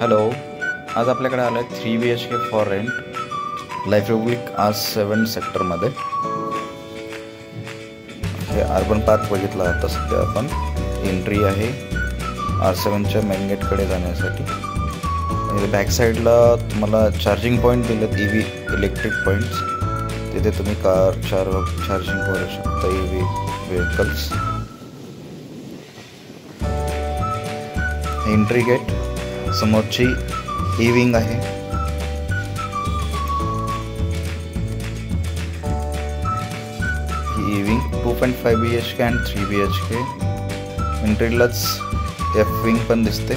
Hello, आज आपल्याकडे आलं आहे 3 BHK for rent life Republic R7 सेक्टरमध्ये. हे अर्बन पार्क बघितला आता सध्या आपण. एंट्री आहे R7च्या मेन गेटकडे जाण्यासाठी. बॅक साईडला तुम्हाला चार्जिंग पॉईंट दिलेत, EV इलेक्ट्रिक पॉईंट्स. तिथे तुम्ही कार चार्जिंग करू शकता, EV व्हेकल्स. एंट्री गेट समोरची ई विंग आहे. ही ई विंग 2.5 BHK आणि 3 BHK. एंट्रीलाच F विंग पण दिसते.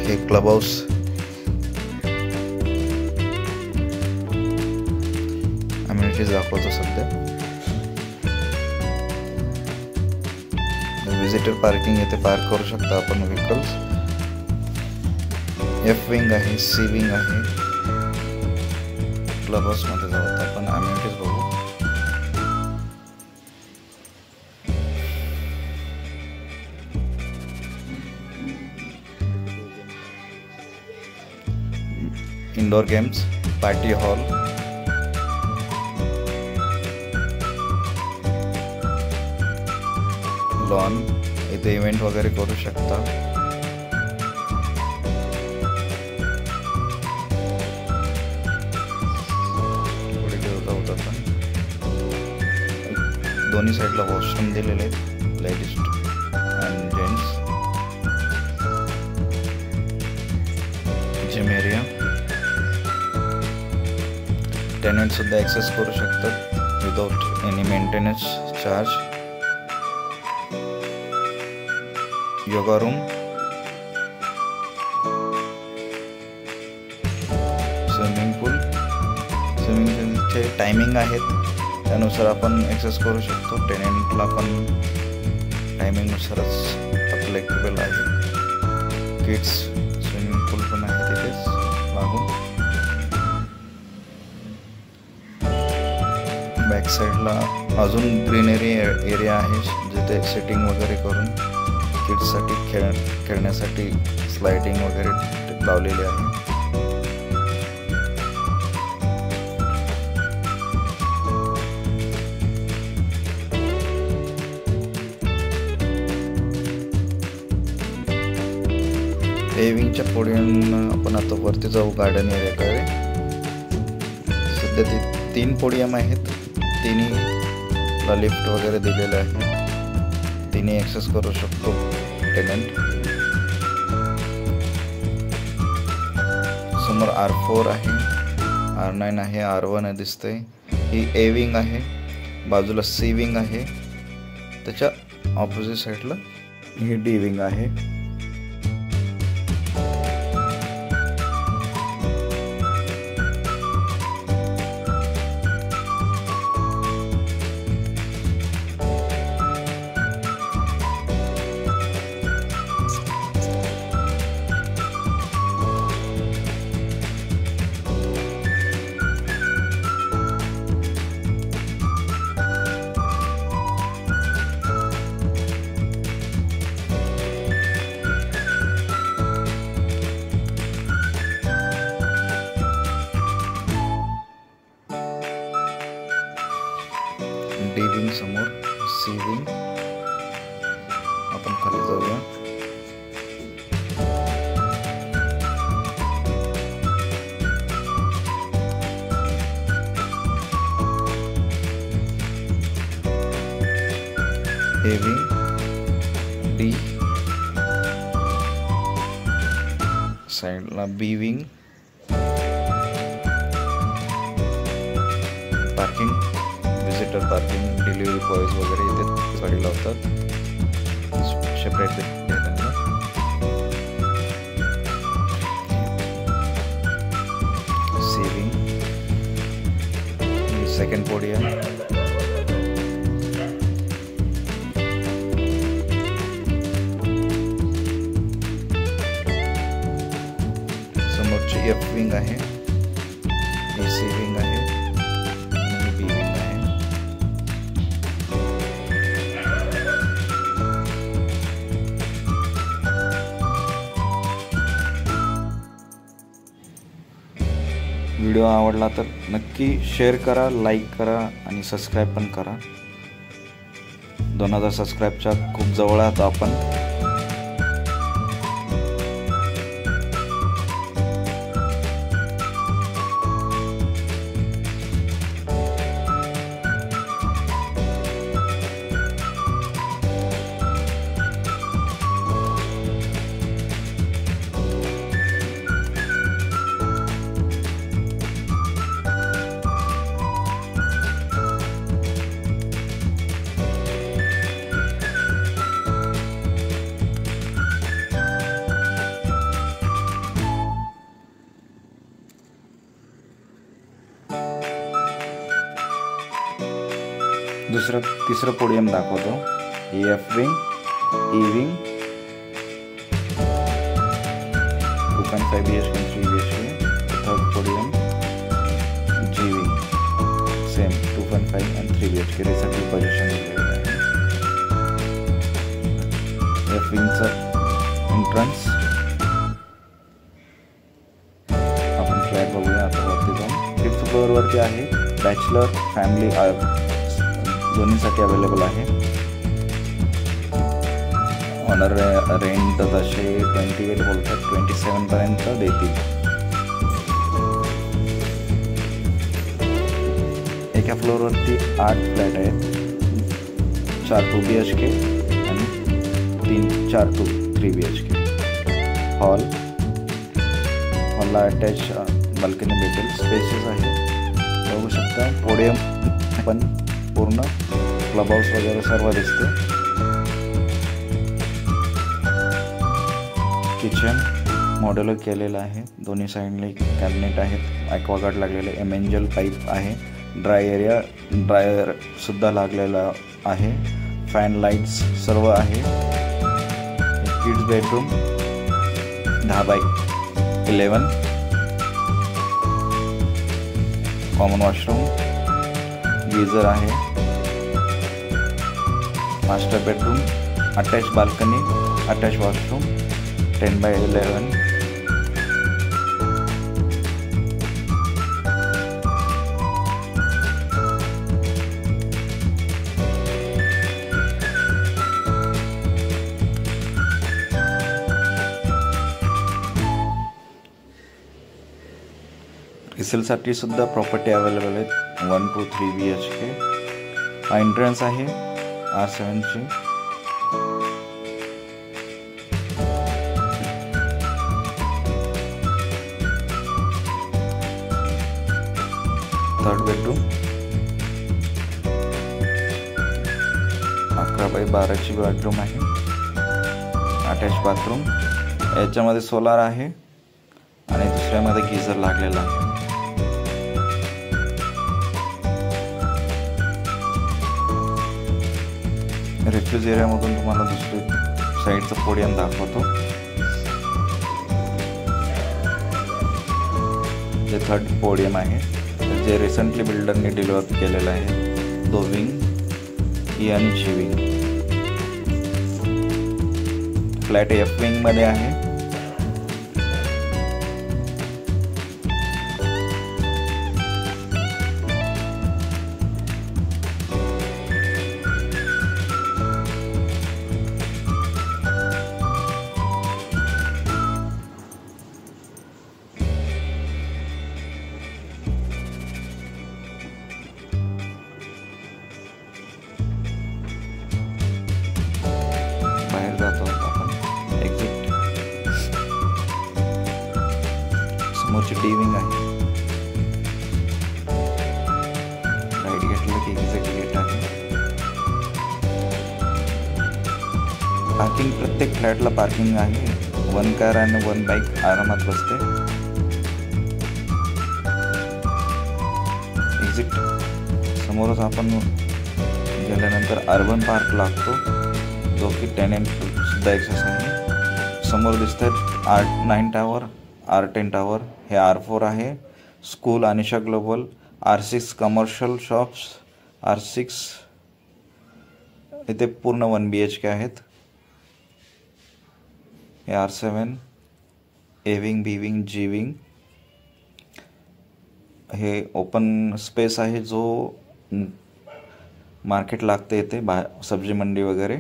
हे क्लब हाऊस. अम्युनिटीज दाखवतो सध्या. विजिटर पार्किंग येथे पार्क करू शकता आपण व्हेकल्स. F विंग आहे, C विंग आहे. क्लब हाऊस मध्ये जाऊ आता आपण. अम्युनिटीज बघू. Indoor games, party hall, lawn. इथे इव्हेंट वगैरे करू शकता. पुढे जाऊत आपण. दोन्ही साईडला वॉशरूम दिलेले आहेत, ladies and gents. Gym area. Tenant सुद्धा ॲक्सेस करू शकतात without any maintenance charge. Yoga room, swimming pool. Swimming पूलचे टायमिंग आहेत, त्यानुसार आपण ॲक्सेस करू शकतो. टेनेंटला पण टायमिंगनुसारच अप्लिकेबल आहे. किड्स स्विमिंग पूल पण आहे तिथेच लागून. बॅक साईडला अजून ग्रीनरी एरिया आहे, जिथे सिटिंग वगैरे करून किड्ससाठी खेळण्यासाठी स्लायडिंग वगैरे लावलेले आहे. पेविंगच्या पुढे आपण आता वरती जाऊ गार्डन एरियाकडे. सध्या ते 3 पोडियम आहेत. तिन्हीला लिफ्ट वगैरे दिलेलं आहे. तिन्ही ॲक्सेस करू शकतो टेनंट. समोर R4 आहे, R9 आहे, R1 दिसतंय. ही A विंग आहे. बाजूला C विंग आहे. त्याच्या ऑपोजिट साईडला ही D विंग आहे. D विंग समोर, C विंग. आपण खाली जाऊया. A विंग, D साइडला, B wing. Parking, visitor parking, delivery boys वगैरे इथे गाडी लावतात. सेपरेट त्यांना. C wing, second podium. समोरची F विंग आहे, C विंग आहे, B विंग आहे. व्हिडिओ आवडला तर नक्की शेअर करा, लाईक करा आणि सबस्क्राईब पण करा. 2000 सबस्क्राईबच्या खूप जवळ आहोत आपण. तिसरं पोडियम दाखवतो. F wing, E wing, 2.5 BHK, 3 BHK. Third podium G wing, same 2.5 and 3 BHK. Recently possession दिलेलं आहे. एफ विंगचं एंट्रन्स आपण फ्लॅट बघूया आता. वरती जाऊन 5th फ्लोअरवरती आहे. बॅचलर, फॅमिली दोन्हीसाठी अवेलेबल आहे. ऑनर रेंट तसे 28 बोलतात, 27 पर्यंत देतील. एका फ्लोअरवरती 8 फ्लॅट आहेत. 4 2 BHK आणि 4 3 BHK. हॉलला अटॅच बाल्कनी भेटेल. स्पेसेस आहे बघू शकता. पोडियम पण पूर्ण क्लब हाऊस वगैरे सर्व दिसते. किचन मॉडेलर केलेलं आहे. दोन्ही साईडला कॅबिनेट आहेत. ॲक्वागार्ड लागलेले. एमेंजल पाईप आहे. ड्रायर सुद्धा लागलेला आहे. फॅन लाईट्स सर्व आहे. Kids bedroom 10x11. Common washroom, geyser आहे. Master bedroom, attach balcony, attach washroom 10x11. रिसेलसाठी सुद्धा प्रॉपर्टी अवेलेबल आहेत. 1 to 3 BHK. हा एंट्रन्स आहे R7ची. थर्ड बेडरूम 11x12ची बेडरूम आहे. Attach bathroom. याच्यामध्ये सोलार आहे आणि दुसऱ्यामध्ये गीझर लागलेला आहे. रिफ्यूज एरियामधून तुम्हाला दुसरी साईडचं पोडियम दाखवतो. जे थर्ड पोडियम आहे जे रिसेंटली बिल्डरने डिलिव्हर केलेलं आहे. 2 विंग, ई आणि जी विंग. फ्लॅट एफ विंग मध्ये आहे. बाहेर जातो आपण. एक्झिट. समोरची डी विंग आहे. राईट घेतलं की एक्झिट गेट आहे. पार्किंग प्रत्येक फ्लॅटला पार्किंग आहे. 1 कार आणि 1 बाईक आरामात बसते. एक्झिट. समोरच आपण गेल्यानंतर अर्बन पार्क लागतो जो की टेनेंट सुद्धा एक्सेस आहे. समोर दिसतात R9 टावर, R10 टावर. हे R4 आहे. School Anisha global. R6 commercial shops. R6 इथे पूर्ण 1 BHK आहेत. हे R7 A wing, B wing, G wing. हे ओपन स्पेस आहे जो मार्केट लागते इथे सब्जी मंडी वगैरे.